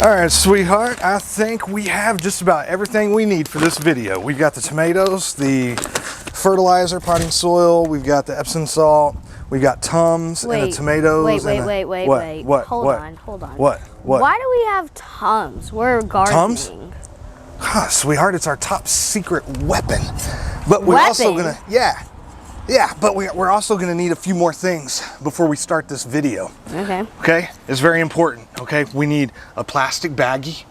All right, sweetheart, I think we have just about everything we need for this video. We've got the tomatoes, the fertilizer, potting soil, we've got the Epsom salt, we've got Tums and the tomatoes. Wait. Hold on. What? Why do we have Tums? We're gardening. Tums? Huh, sweetheart, it's our top secret weapon. But we're also gonna, but we're also gonna need a few more things before we start this video. Okay, it's very important. Okay, we need a plastic baggie,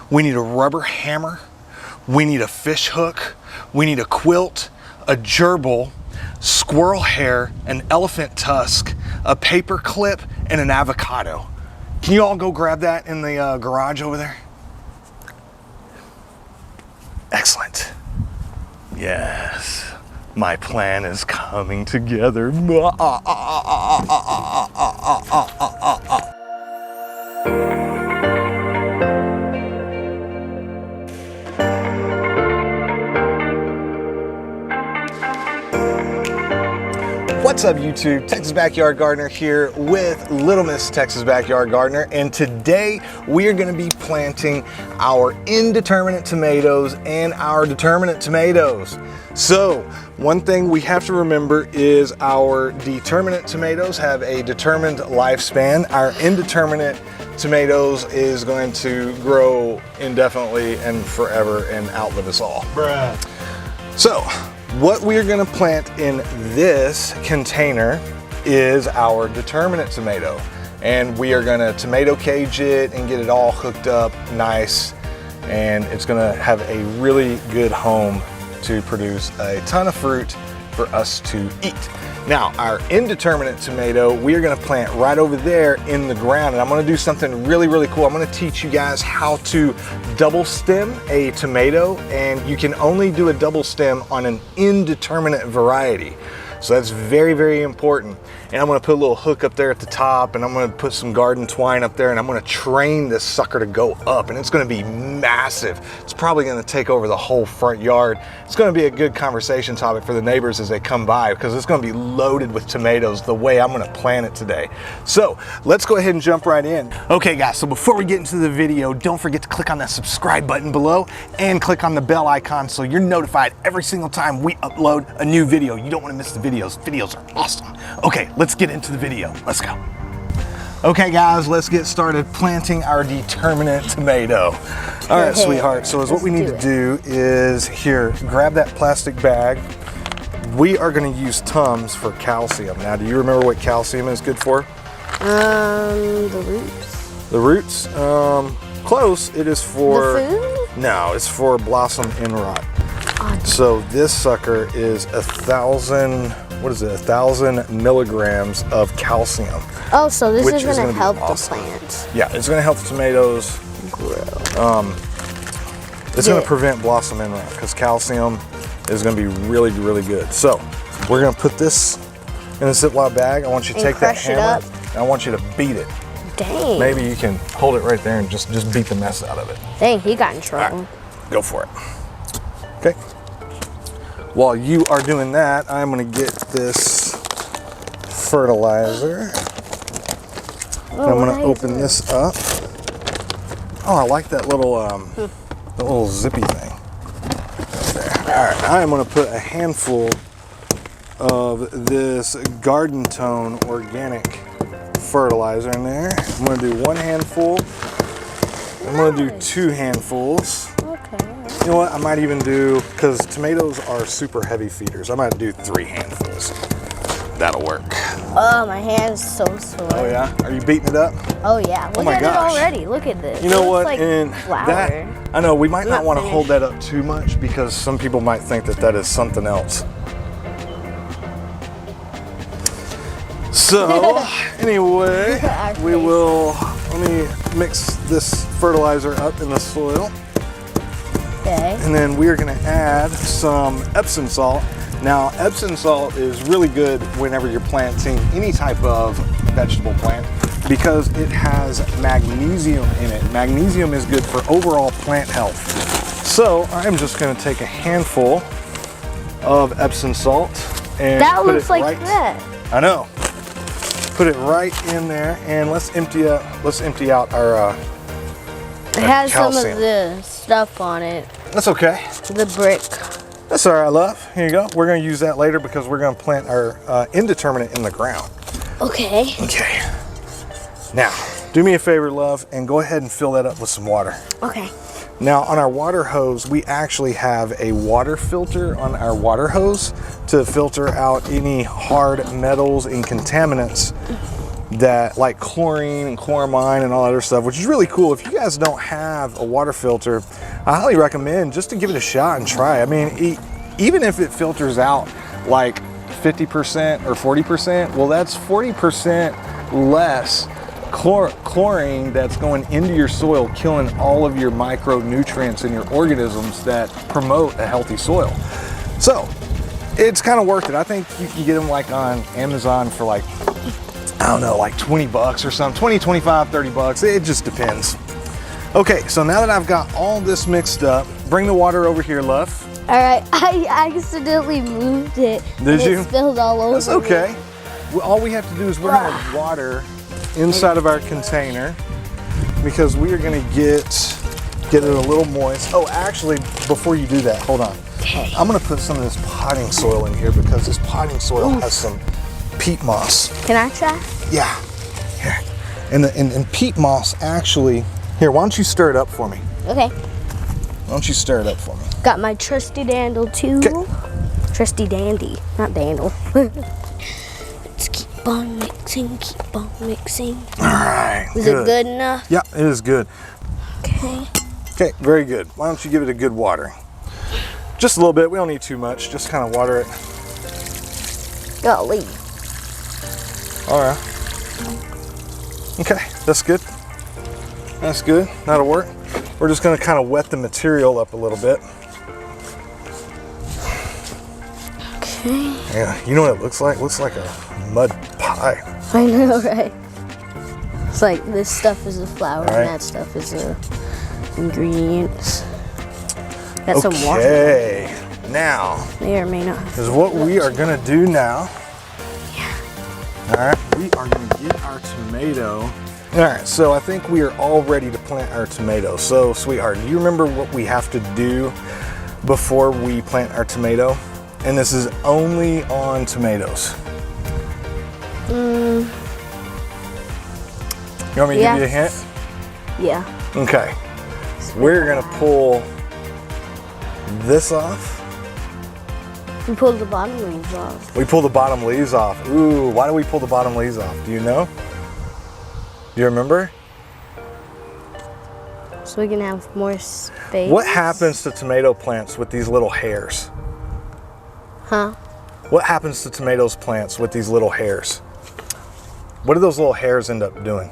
we need a rubber hammer, we need a fish hook, we need a quilt, a gerbil, squirrel hair, an elephant tusk, a paper clip, and an avocado. Can you all go grab that in the garage over there? Excellent. Yes, my plan is coming together. What's up, YouTube? Texas Backyard Gardener here with Little Miss Texas Backyard Gardener, and today we are going to be planting our indeterminate tomatoes and our determinate tomatoes. So one thing we have to remember is our determinate tomatoes have a determined lifespan. Our indeterminate tomatoes is going to grow indefinitely and forever and outlive us all. Bruh. So what we are going to plant in this container is our determinate tomato, and we are going to tomato cage it and get it all hooked up nice, and it's going to have a really good home to produce a ton of fruit for us to eat. Now, our indeterminate tomato, we are going to plant right over there in the ground, and I'm going to do something really, really cool. I'm going to teach you guys how to double stem a tomato, and you can only do a double stem on an indeterminate variety. So that's very, very important. And I'm going to put a little hook up there at the top, and I'm going to put some garden twine up there, and I'm going to train this sucker to go up, and it's going to be massive. It's probably going to take over the whole front yard. It's going to be a good conversation topic for the neighbors as they come by, because it's going to be loaded with tomatoes the way I'm going to plant it today. So let's go ahead and jump right in. Okay guys, so before we get into the video, don't forget to click on that subscribe button below and click on the bell icon so you're notified every single time we upload a new video. You don't want to miss the videos. Videos are awesome. Okay, let's get into the video. Let's go. Okay guys, let's get started planting our determinate tomato. All right, sweetheart, so what we need to do is, here, grab that plastic bag. We are going to use Tums for calcium. Now, do you remember what calcium is good for? The roots. The roots? Close. It is for... The food? No, it's for blossom end rot. So this sucker is 1,000 milligrams of calcium. Oh, so this is going to help the plants. Yeah, it's going to help the tomatoes grow. It's going to prevent blossom end rot because calcium is going to be really, really good. So we're going to put this in a Ziploc bag. I want you to take that hammer and I want you to beat it. Dang. Maybe you can hold it right there and just beat the mess out of it. Dang, he got in trouble. All right, go for it. Okay. While you are doing that, I'm going to get this fertilizer. And I'm going to open this up. Oh, I like that little the little zippy thing. There. All right, I'm going to put a handful of this Garden Tone organic fertilizer in there. I'm going to do one handful. I'm going to do 2 handfuls. Okay. You know what, I might even do, because tomatoes are super heavy feeders, I might do 3 handfuls. That'll work. Oh, my hand's so sore. Oh yeah? Are you beating it up? Oh yeah, look at it already. Look at this. You know what, like and flour. that, I know, we might not want to hold that up too much because some people might think that that is something else. So, anyway, let me mix this fertilizer up in the soil. Okay. And then we are going to add some Epsom salt. Now, Epsom salt is really good whenever you're planting any type of vegetable plant because it has magnesium in it. Magnesium is good for overall plant health. So I'm just going to take a handful of Epsom salt and that looks like that. I know. Put it right in there, and let's empty out our It has calcium. some of the stuff on it. That's okay. The brick. That's all right, love. Here you go. We're going to use that later because we're going to plant our indeterminate in the ground. Okay. Okay. Now, do me a favor, love, and go ahead and fill that up with some water. Okay. Now, on our water hose, we actually have a water filter on our water hose to filter out any hard metals and contaminants that, like chlorine and chloramine and all that other stuff, which is really cool. If you guys don't have a water filter, I highly recommend just to give it a shot and try. I mean, even if it filters out like 50% or 40%, well, that's 40% less chlorine that's going into your soil, killing all of your micronutrients and your organisms that promote a healthy soil. So it's kind of worth it. I think you can get them like on Amazon for like, I don't know, like 20 bucks or something, 20, 25, 30 bucks. It just depends. Okay, so now that I've got all this mixed up, bring the water over here, love. All right, I accidentally moved it. Did you? It spilled all over. That's okay. All we have to do is we're gonna water inside of our container because we are gonna get it a little moist. Oh, actually, before you do that, hold on. Okay. I'm gonna put some of this potting soil in here because this potting soil has some peat moss. Can I try? Yeah. Here. And peat moss actually, here, why don't you stir it up for me? Okay. Why don't you stir it up for me? Got my trusty dandle too. Okay. Trusty dandy, not dandle. Let's keep on mixing, keep on mixing. All right. Is it good enough? Yeah, it is good. Okay. Okay, very good. Why don't you give it a good watering? Just a little bit. We don't need too much. Just kind of water it. Golly. All right. Okay, that's good. That's good. That'll work. We're just going to kind of wet the material up a little bit. Okay. Yeah, you know what it looks like? It looks like a mud pie. I know, right? It's like this stuff is the flour All right. and that stuff is the ingredients. Got some water. Okay, now May or may not. is what we are going to do now. Yeah. All right, we are going to get our tomato. All right, so I think we are all ready to plant our tomato. So, sweetheart, do you remember what we have to do before we plant our tomato? And this is only on tomatoes. You want me to give you a hint? Yeah. Okay. We're going to pull this off. We pulled the bottom leaves off. We pull the bottom leaves off. Ooh, why do we pull the bottom leaves off? Do you know? Do you remember? So we can have more space. What happens to tomato plants with these little hairs? Huh? What happens to tomatoes plants with these little hairs? What do those little hairs end up doing?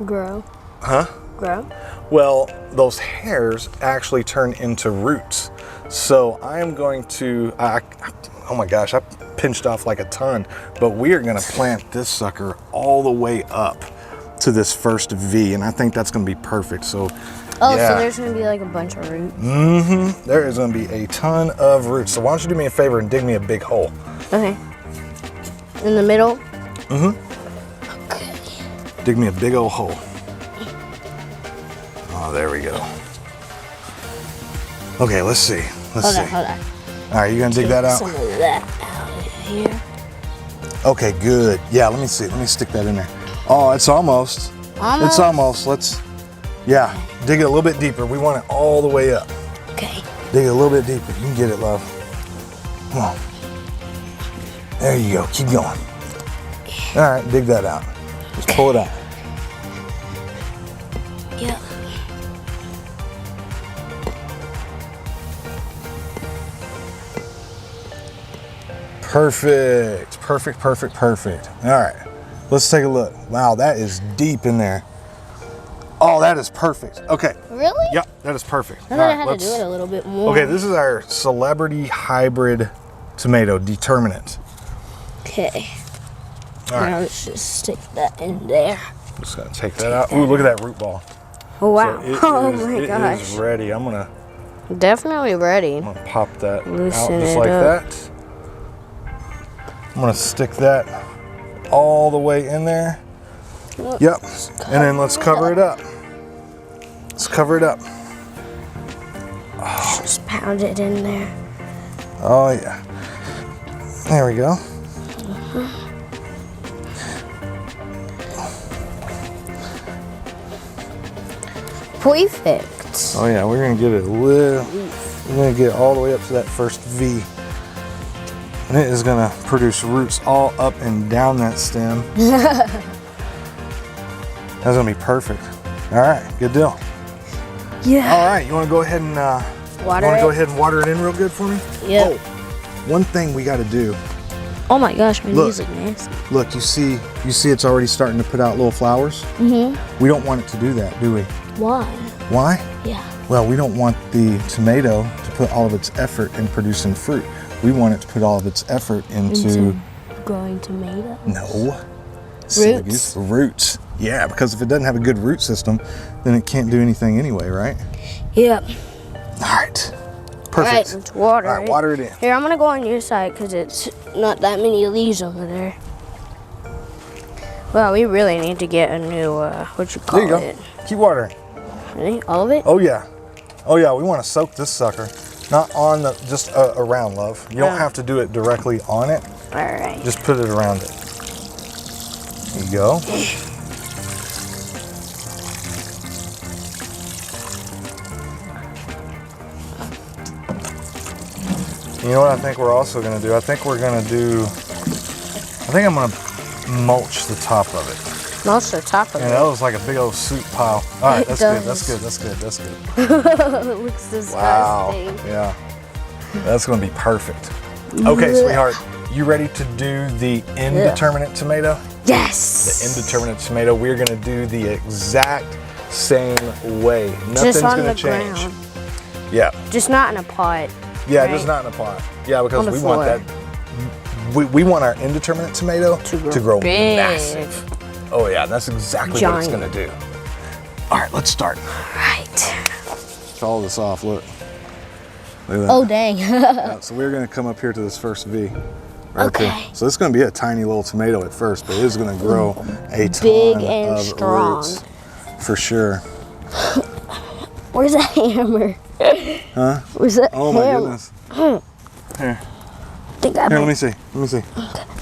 Grow. Huh? Grow. Well, those hairs actually turn into roots. So I am going to, oh my gosh, I pinched off like a ton, but we are going to plant this sucker all the way up to this first V, and I think that's going to be perfect. So, Oh, yeah. so there's going to be like a bunch of roots. Mm-hmm. There is going to be a ton of roots. So why don't you do me a favor and dig me a big hole? Okay. In the middle? Mm-hmm. Okay. Dig me a big old hole. Oh, there we go. Okay, let's see. Let's see. Hold on. All right, you gonna dig that out? Some of that out of here. Okay, good. Yeah, let me see. Let me stick that in there. Oh, it's almost. It's almost. Let's, yeah, dig it a little bit deeper. We want it all the way up. Okay. Dig it a little bit deeper. You can get it, love. Come on. There you go. Keep going. All right, dig that out. Just pull it out. Yep. Perfect. Perfect, perfect, perfect. All right, let's take a look. Wow, that is deep in there. Oh, that is perfect. Okay. Really? Yep, that is perfect. I thought I had to do it a little bit more. Okay, this is our celebrity hybrid tomato, Determinate. Okay. All right. Now let's just stick that in there. Just gonna take that out. Ooh, look at that root ball. Oh, wow. So My gosh. It is ready. I'm gonna Definitely ready. pop that out Loosen just it like up. that. I'm gonna stick that all the way in there. Yep. And then let's cover it up. Let's cover it up. Just pound it in there. Oh yeah. There we go. Perfect. Oh yeah, we're gonna get it we're gonna get all the way up to that first V. And it is gonna produce roots all up and down that stem. That's gonna be perfect. All right, good deal. Yeah. All right, you wanna go ahead and water it in real good for me? Yeah. Oh, one thing we gotta do. Oh my gosh, my Look. knees look nasty. Look, you see it's already starting to put out little flowers? Mm-hmm. We don't want it to do that, do we? Why? Why? Yeah. Well, we don't want the tomato to put all of its effort in producing fruit. We want it to put all of its effort into growing tomatoes. No. Roots. Roots. Yeah, because if it doesn't have a good root system, then it can't do anything anyway, right? Yep. All right. Perfect. All right, let's water All right, it. water it in. Here, I'm gonna go on your side because it's not that many leaves over there. Well, we really need to get a new, what you call There you it? go. Keep watering. Really? All of it? Oh yeah. Oh yeah, we want to soak this sucker. Not on the, just around, love. You don't have to do it directly on it. All right. Just put it around it. There you go. You know what I think we're also going to do? I think I'm going to mulch the top of it. Mulch the top of And it. that was like a big old soup pile. All right, It that's does. good, that's good, that's good, that's good. It looks disgusting. Wow, yeah. That's going to be perfect. Okay, sweetheart, you ready to do the indeterminate tomato? Yes. The indeterminate tomato, we're going to do the exact same way. Nothing's Just on going the to change. ground. Yeah. Just not in a pot. Yeah, right? just not in a pot. Yeah, because On the we want floor. that. We want our indeterminate tomato to grow big. massive. Oh yeah, that's exactly what it's Giant. going to do. All right, let's start. Right. All this off, look. Look at that. Oh, dang. Yeah, so we're going to come up here to this first V. Right Okay. there. So it's going to be a tiny little tomato at first, but it's going to grow a ton Big and of strong. roots for sure. Where's that hammer? Huh? Where's that Oh my hammer? goodness. Here, Think I here, let might- me see. Let me see.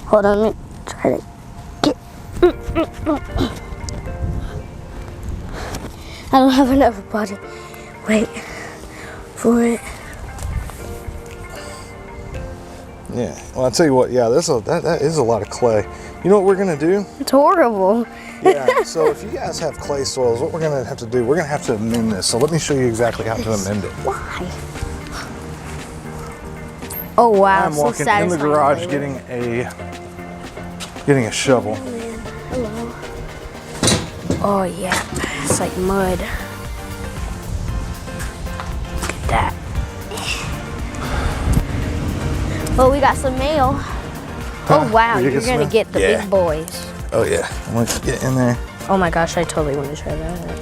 Hold on, let me try to get. I don't have enough body. Wait for it. Yeah. Well, I'll tell you what. Yeah, that is a lot of clay. You know what we're gonna do? It's horrible. Yeah. So if you guys have clay soils, what we're gonna have to do? We're gonna have to amend this. So let me show you exactly how to amend it. Why? Oh wow! I'm so walking in the satisfying garage flavor. getting a shovel. Hello. Oh yeah, it's like mud. Look at that. Oh, we got some mail. Oh wow, Did you you're get some gonna mail? get the Yeah. big boys. Oh yeah. I'm gonna get in there. Oh my gosh, I totally want to try that.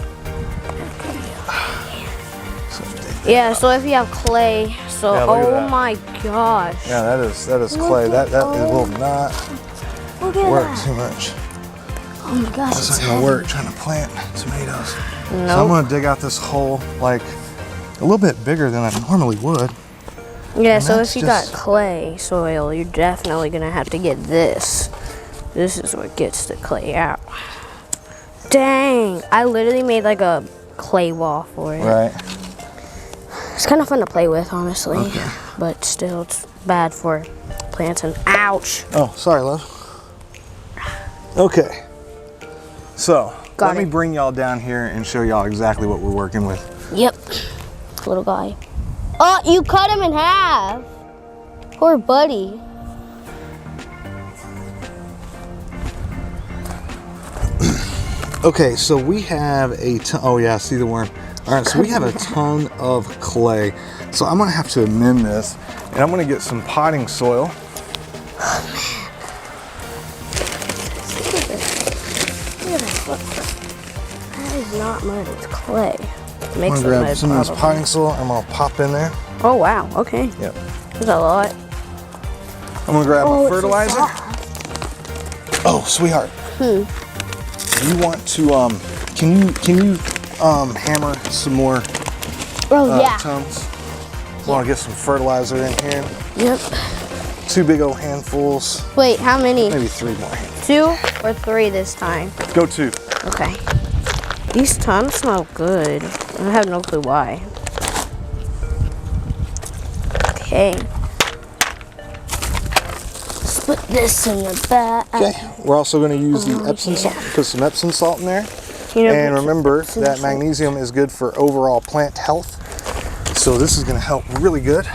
Yeah, so if you have clay, so Yeah, look at oh that. my gosh. Yeah, that is clay. Look That at- it will not Look at work that. too much. Oh my gosh, It's it's not gonna heavy. work trying to plant tomatoes. So I'm Nope. gonna dig out this hole like a little bit bigger than I normally would. Yeah, And so that's if you got just- clay soil, you're definitely gonna have to get this. This is what gets the clay out. Dang, I literally made like a clay wall for it. Right. It's kind of fun to play with, honestly, but still, it's bad for plants. And ouch! Oh, sorry, love. Okay. So Got let me it. bring y'all down here and show y'all exactly what we're working with. Yep, little guy. Oh, you cut him in half. Poor buddy. Okay, so we have a ton. Oh yeah, see the worm. All right, so we have a ton of clay. So I'm gonna have to amend this, and I'm gonna get some potting soil. That is not mud, it's clay. I'm Makes gonna it grab mud, some of this probably. potting soil. I'm gonna pop in there. Oh wow, okay. Yep. There's a lot. I'm gonna grab my it's fertilizer. soft. Oh, sweetheart. You want to can you hammer some more yeah. tons. Want to get some fertilizer in here. Yep. 2 big old handfuls. Wait, how many? Maybe 3 more handfuls. 2 or 3 this time? Go 2. Okay. These tons smell good. I have no clue why. Okay. Let's put this in the bag. Okay, we're also going to use the Epsom salt. Put some Epsom salt in there. And remember that magnesium is good for overall plant health. So this is going to help really good.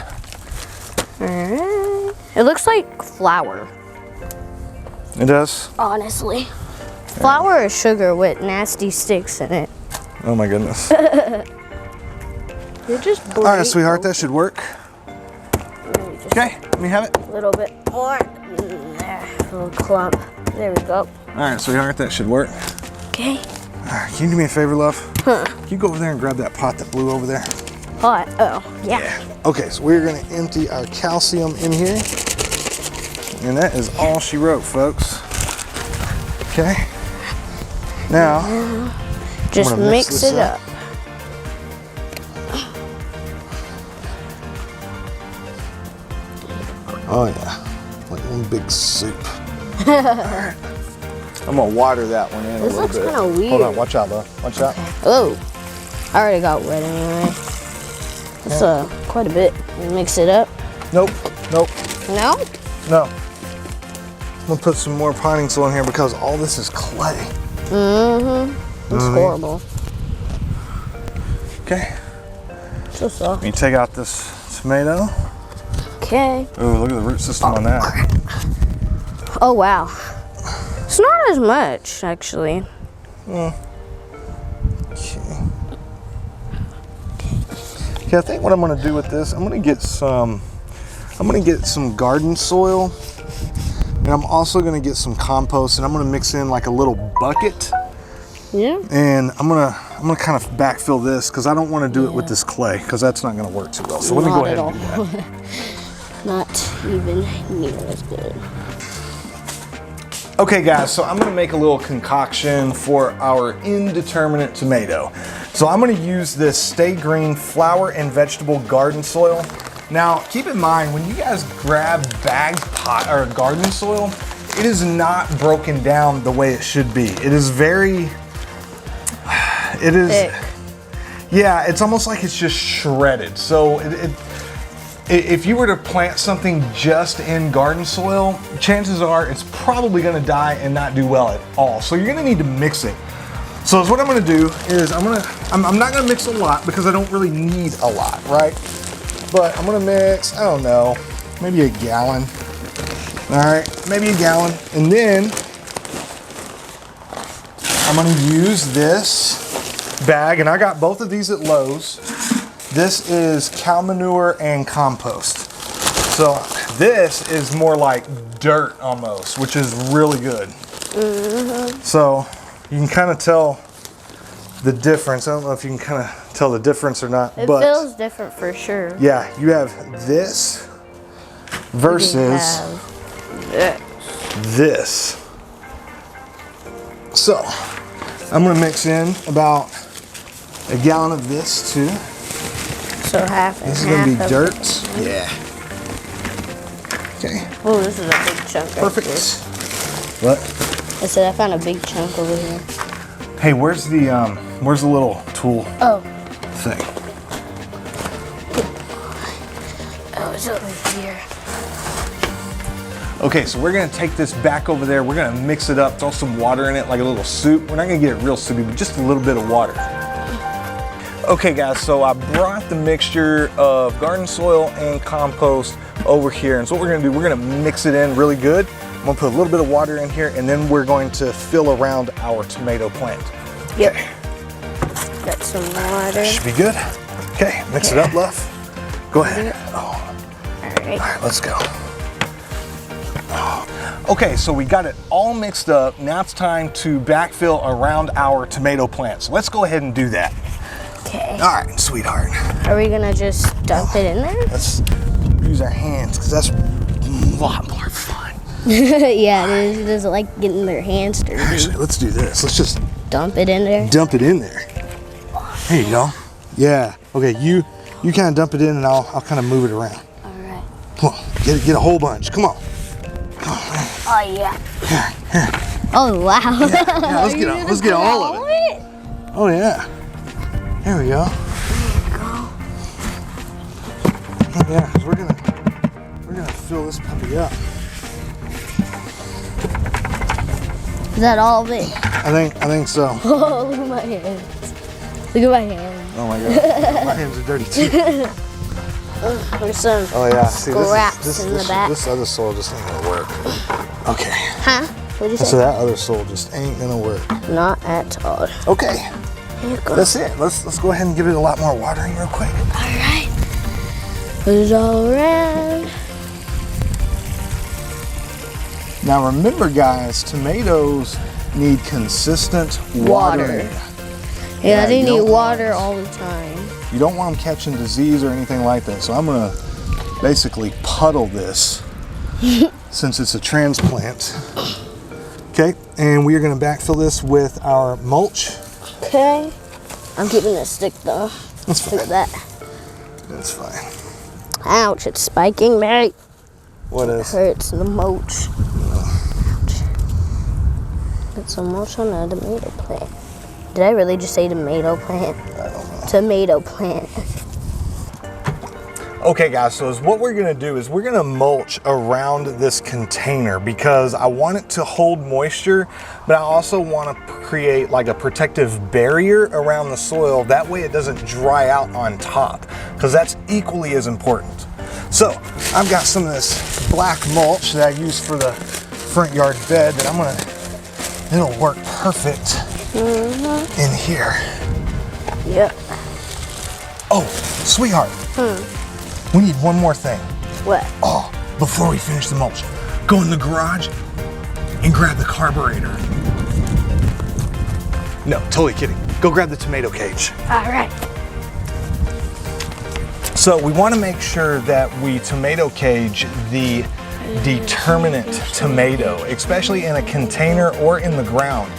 Alright. It looks like flour. It does? Honestly. Flour is sugar with nasty sticks in it. Oh my goodness. You're just All right, sweetheart, that should work. Okay, let me have it. A little bit more. There, a little clump. There we go. All right, sweetheart, that should work. Okay. All right, can you do me a favor, love? Can you go over there and grab that pot that blew over there? Hot. Oh, yeah. Okay, so we're gonna empty our calcium in here. And that is all she wrote, folks. Okay. Now, just mix it up. Oh yeah, like one big soup. All right. I'm gonna water that one in a little bit. This looks kind of weird. Hold on, watch out, love. Watch out. Oh, I already got wet anyway. That's quite a bit. Mix it up. Nope, nope. No? No. I'm gonna put some more potting soil in here because all this is clay. It's horrible. Okay. So soft. You take out this tomato. Okay. Oh, look at the root system on that. Oh, wow. It's not as much, actually. Okay. Okay, I think what I'm gonna do with this, I'm gonna get some garden soil, and I'm also gonna get some compost, and I'm gonna mix in like a little bucket. Yeah. And I'm gonna kind of backfill this because I don't want to do it with this clay because that's not gonna work too well. So let me go ahead and do that. Not even near as good. Okay guys, so I'm gonna make a little concoction for our indeterminate tomato. So I'm gonna use this Stay Green flower and vegetable garden soil. Now, keep in mind, when you guys grab bagged pot or garden soil, it is not broken down the way it should be. It is very, thick. Yeah, it's almost like it's just shredded. So if you were to plant something just in garden soil, chances are it's probably gonna die and not do well at all. So you're gonna need to mix it. So what I'm gonna do is I'm not gonna mix a lot because I don't really need a lot, right? But I'm gonna mix, I don't know, maybe a gallon. All right, maybe a gallon. And then I'm gonna use this bag, and I got both of these at Lowe's. This is cow manure and compost. So this is more like dirt almost, which is really good. So you can kind of tell the difference. I don't know if you can kind of tell the difference or not. It but feels different for sure. Yeah, you have this versus this. So I'm gonna mix in about a gallon of this too. So half and This is half gonna be of dirt. it. Yeah. Okay. Oh, this is a big chunk. Perfect. Right here. What? I said I found a big chunk over here. Hey, where's the little tool Oh. thing? Oh, it's over here. Okay, so we're gonna take this back over there. We're gonna mix it up, throw some water in it like a little soup. We're not gonna get it real soupy, but just a little bit of water. Okay guys, so I brought the mixture of garden soil and compost over here. And so what we're gonna do, we're gonna mix it in really good. I'm gonna put a little bit of water in here, and then we're going to fill around our tomato plant. Yep. Okay. Got some water. Should be good. Okay, mix it up, love. Go ahead. Oh. All right, Let's go. Okay, so we got it all mixed up. Now it's time to backfill around our tomato plant. So let's go ahead and do that. Okay. All right, sweetheart. Are we gonna just dump it in there? Let's use our hands because that's a lot more fun. Yeah, it is like getting their hands dirty. Actually, let's do this. Let's just Dump it in there. dump it in there. There you go. Yeah. Okay, you kind of dump it in and I'll kind of move it around. All right. Come on, get a whole bunch. Come on. Oh yeah. Here. Oh wow. Yeah, let's get all of it. Oh yeah. There we go. Oh, yeah, 'cause we're gonna fill this puppy up. Is that all of it? I think so. Oh, look at my hands. Look at my hands. Oh my god. My hands are dirty too. There's some Oh yeah. See, scraps in the back. This other soil just ain't gonna work. Okay. Huh? What'd you say? So that other soil just ain't gonna work. Not at all. Okay. Here you go. That's it. Let's go ahead and give it a lot more watering real quick. All right. Put it all around. Now remember guys, tomatoes need consistent watering. Yeah, they you need don't water all the time. You don't want them catching disease or anything like that. So I'm gonna basically puddle this since it's a transplant. Okay, and we are gonna backfill this with our mulch. Okay. I'm keeping this stick though. That's fine. Look at that. That's fine. Ouch, it's spiking me. What It is? hurts the mulch. Ouch. Put some mulch on a tomato plant. Did I really just say tomato plant? I don't know. Tomato plant. Okay guys, so what we're gonna do is we're gonna mulch around this container because I want it to hold moisture, but I also want to create like a protective barrier around the soil. That way it doesn't dry out on top, because that's equally as important. So I've got some of this black mulch that I use for the front yard bed that it'll work perfect in here. Yep. Oh, sweetheart. We need one more thing. What? Oh, before we finish the mulch, go in the garage and grab the carburetor. No, totally kidding. Go grab the tomato cage. All right. So we want to make sure that we tomato cage the determinate tomato, especially in a container or in the ground.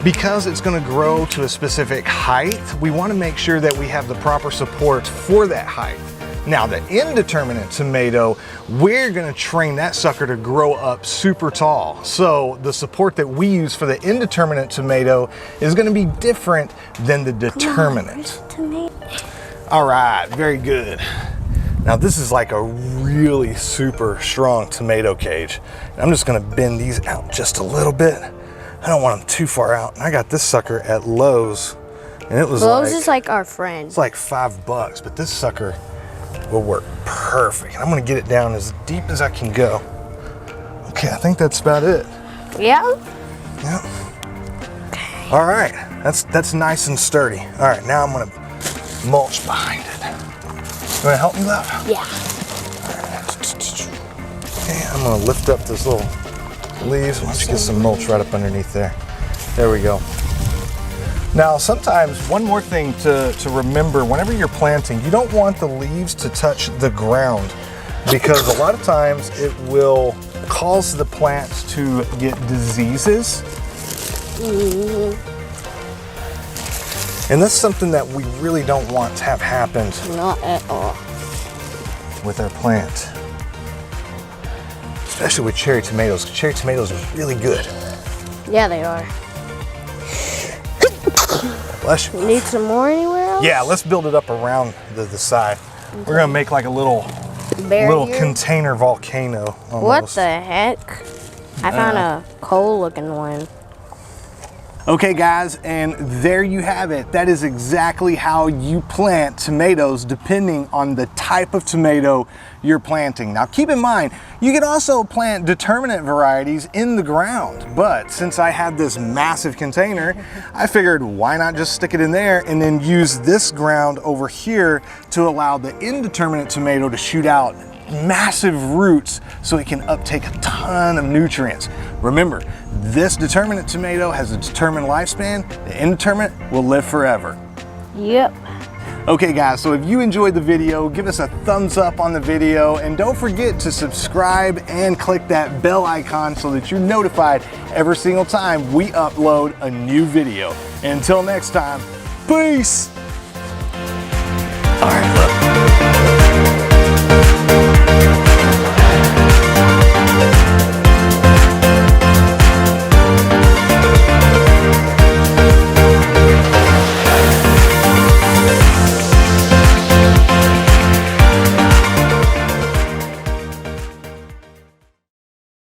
Because it's going to grow to a specific height, we want to make sure that we have the proper support for that height. Now the indeterminate tomato, we're gonna train that sucker to grow up super tall. So the support that we use for the indeterminate tomato is gonna be different than the determinate. All right, very good. Now this is like a really super strong tomato cage. I'm just gonna bend these out just a little bit. I don't want them too far out. And I got this sucker at Lowe's and it was Lowe's is like our friend. It's like $5, but this sucker will work perfect. I'm gonna get it down as deep as I can go. Okay, I think that's about it. Yeah? Yep. All right, that's nice and sturdy. All right, now I'm gonna mulch behind it. You wanna help me, love? Yeah. Okay, I'm gonna lift up this little leaves. Let's get some mulch right up underneath there. There we go. Now, sometimes one more thing to remember, whenever you're planting, you don't want the leaves to touch the ground because a lot of times it will cause the plants to get diseases. And that's something that we really don't want to have happen Not at all. with our plant. Especially with cherry tomatoes. Cherry tomatoes are really good. Yeah, they are. Bless you. Need some more anywhere else? Yeah, let's build it up around the side. Okay. We're gonna make like a little container volcano almost. What the heck? I found a coal looking one. Okay guys, and there you have it. That is exactly how you plant tomatoes depending on the type of tomato you're planting. Now keep in mind, you can also plant determinate varieties in the ground, but since I had this massive container, I figured why not just stick it in there and then use this ground over here to allow the indeterminate tomato to shoot out massive roots so it can uptake a ton of nutrients. Remember, this determinate tomato has a determined lifespan. The indeterminate will live forever. Yep. Okay guys, so if you enjoyed the video, give us a thumbs up on the video and don't forget to subscribe and click that bell icon so that you're notified every single time we upload a new video. And until next time, peace! All right, look.